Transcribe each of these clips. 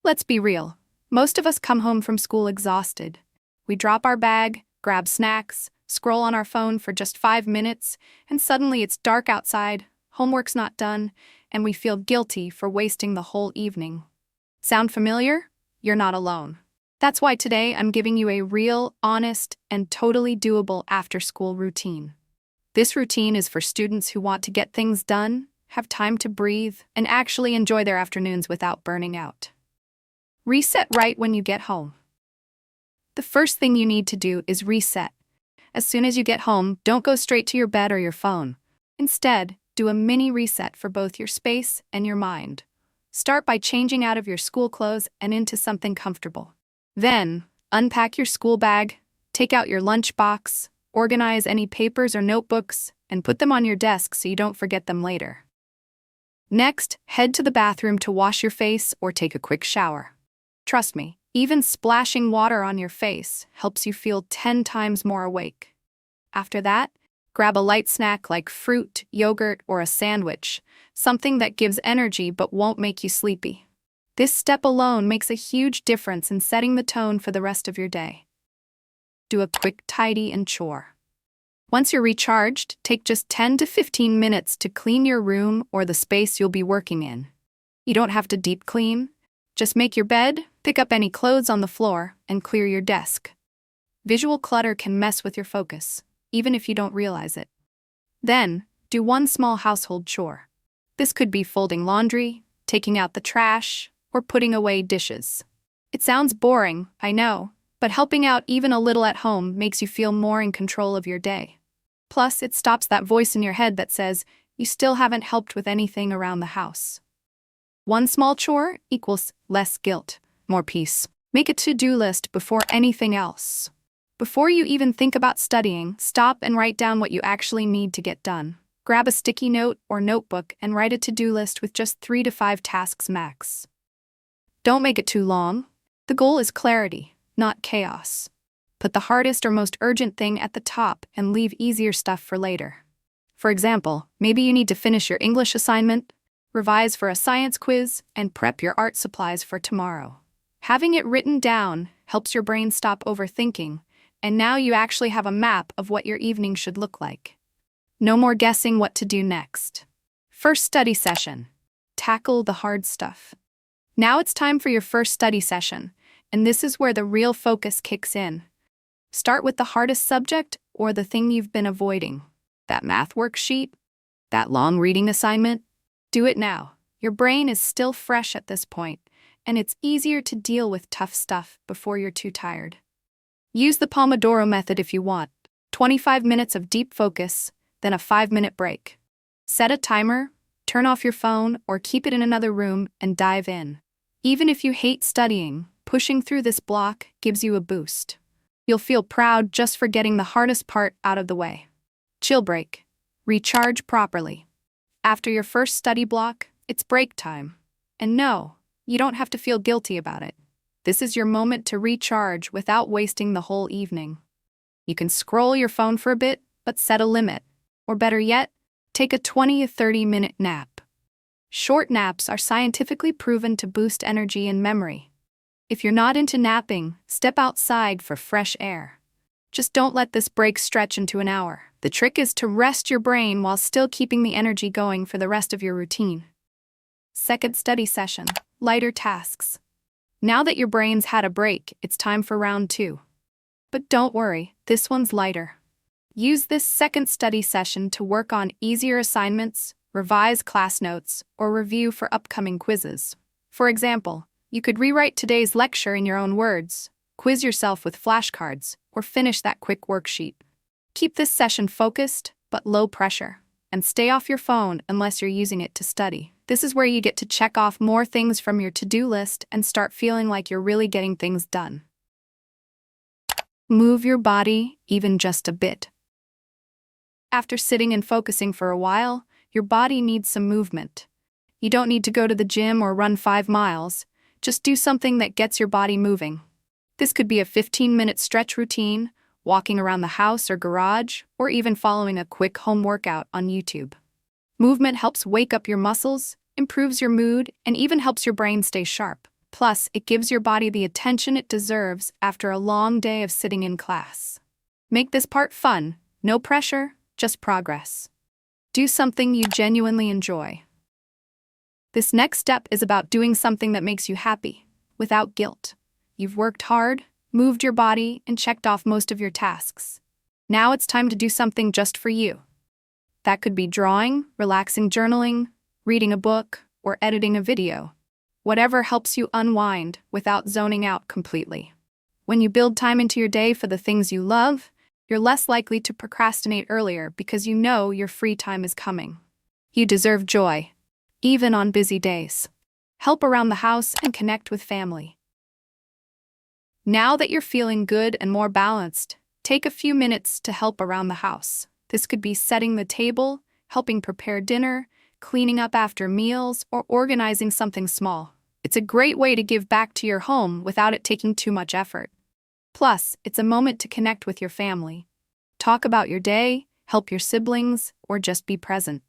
Let's be real. Most of us come home from school exhausted. We drop our bag, grab snacks, scroll on our phone for just 5 minutes, and suddenly it's dark outside, homework's not done, and we feel guilty for wasting the whole evening. Sound familiar? You're not alone. That's why today I'm giving you a real, honest, and totally doable after-school routine. This routine is for students who want to get things done, have time to breathe, and actually enjoy their afternoons without burning out. Reset right when you get home. The first thing you need to do is reset. As soon as you get home, don't go straight to your bed or your phone. Instead, do a mini reset for both your space and your mind. Start by changing out of your school clothes and into something comfortable. Then, unpack your school bag, take out your lunchbox, organize any papers or notebooks, and put them on your desk so you don't forget them later. Next, head to the bathroom to wash your face or take a quick shower. Trust me, even splashing water on your face helps you feel 10 times more awake. After that, grab a light snack like fruit, yogurt, or a sandwich, something that gives energy but won't make you sleepy. This step alone makes a huge difference in setting the tone for the rest of your day. Do a quick tidy and chore. Once you're recharged, take just 10 to 15 minutes to clean your room or the space you'll be working in. You don't have to deep clean. Just make your bed, pick up any clothes on the floor, and clear your desk. Visual clutter can mess with your focus, even if you don't realize it. Then, do one small household chore. This could be folding laundry, taking out the trash, or putting away dishes. It sounds boring, I know, but helping out even a little at home makes you feel more in control of your day. Plus, it stops that voice in your head that says, you still haven't helped with anything around the house. One small chore equals less guilt, more peace. Make a to-do list before anything else. Before you even think about studying, stop and write down what you actually need to get done. Grab a sticky note or notebook and write a to-do list with just 3 to 5 tasks max. Don't make it too long. The goal is clarity, not chaos. Put the hardest or most urgent thing at the top and leave easier stuff for later. For example, maybe you need to finish your English assignment, revise for a science quiz, and prep your art supplies for tomorrow. Having it written down helps your brain stop overthinking, and now you actually have a map of what your evening should look like. No more guessing what to do next. First study session. Tackle the hard stuff. Now it's time for your first study session, and this is where the real focus kicks in. Start with the hardest subject or the thing you've been avoiding. That math worksheet? That long reading assignment? Do it now. Your brain is still fresh at this point, and it's easier to deal with tough stuff before you're too tired. Use the Pomodoro method if you want. 25 minutes of deep focus, then a 5-minute break. Set a timer, turn off your phone, or keep it in another room and dive in. Even if you hate studying, pushing through this block gives you a boost. You'll feel proud just for getting the hardest part out of the way. Chill break. Recharge properly. After your first study block, it's break time. And no, you don't have to feel guilty about it. This is your moment to recharge without wasting the whole evening. You can scroll your phone for a bit, but set a limit. Or better yet, take a 20 to 30-minute nap. Short naps are scientifically proven to boost energy and memory. If you're not into napping, step outside for fresh air. Just don't let this break stretch into an hour. The trick is to rest your brain while still keeping the energy going for the rest of your routine. Second study session. Lighter tasks. Now that your brain's had a break, it's time for round 2. But don't worry, this one's lighter. Use this second study session to work on easier assignments, revise class notes, or review for upcoming quizzes. For example, you could rewrite today's lecture in your own words, quiz yourself with flashcards, or finish that quick worksheet. Keep this session focused, but low pressure, and stay off your phone unless you're using it to study. This is where you get to check off more things from your to-do list and start feeling like you're really getting things done. Move your body, even just a bit. After sitting and focusing for a while, your body needs some movement. You don't need to go to the gym or run 5 miles. Just do something that gets your body moving. This could be a 15-minute stretch routine, walking around the house or garage, or even following a quick home workout on YouTube. Movement helps wake up your muscles, improves your mood, and even helps your brain stay sharp. Plus, it gives your body the attention it deserves after a long day of sitting in class. Make this part fun, no pressure, just progress. Do something you genuinely enjoy. This next step is about doing something that makes you happy, without guilt. You've worked hard, moved your body, and checked off most of your tasks. Now it's time to do something just for you. That could be drawing, relaxing journaling, reading a book, or editing a video. Whatever helps you unwind without zoning out completely. When you build time into your day for the things you love, you're less likely to procrastinate earlier because you know your free time is coming. You deserve joy, even on busy days. Help around the house and connect with family. Now that you're feeling good and more balanced, take a few minutes to help around the house. This could be setting the table, helping prepare dinner, cleaning up after meals, or organizing something small. It's a great way to give back to your home without it taking too much effort. Plus, it's a moment to connect with your family. Talk about your day, help your siblings, or just be present.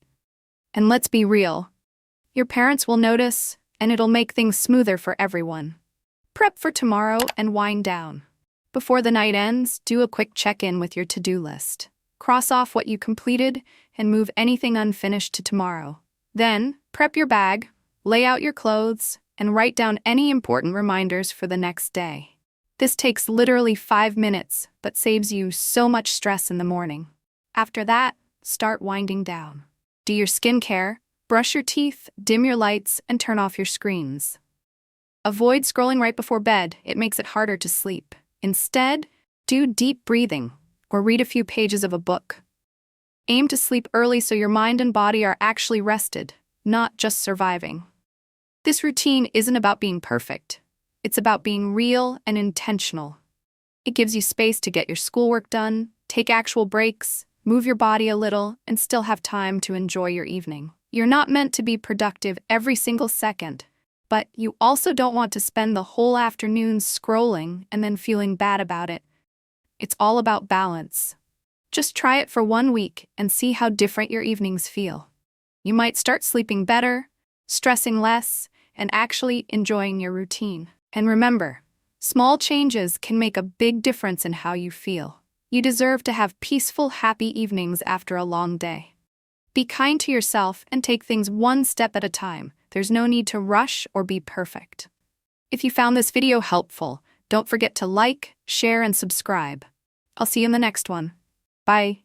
And let's be real. Your parents will notice, and it'll make things smoother for everyone. Prep for tomorrow and wind down. Before the night ends, do a quick check-in with your to-do list. Cross off what you completed and move anything unfinished to tomorrow. Then, prep your bag, lay out your clothes, and write down any important reminders for the next day. This takes literally 5 minutes, but saves you so much stress in the morning. After that, start winding down. Do your skincare, brush your teeth, dim your lights, and turn off your screens. Avoid scrolling right before bed, it makes it harder to sleep. Instead, do deep breathing, or read a few pages of a book. Aim to sleep early so your mind and body are actually rested, not just surviving. This routine isn't about being perfect. It's about being real and intentional. It gives you space to get your schoolwork done, take actual breaks, move your body a little, and still have time to enjoy your evening. You're not meant to be productive every single second, but you also don't want to spend the whole afternoon scrolling and then feeling bad about it. It's all about balance. Just try it for 1 week and see how different your evenings feel. You might start sleeping better, stressing less, and actually enjoying your routine. And remember, small changes can make a big difference in how you feel. You deserve to have peaceful, happy evenings after a long day. Be kind to yourself and take things one step at a time. There's no need to rush or be perfect. If you found this video helpful, don't forget to like, share, and subscribe. I'll see you in the next one. Bye.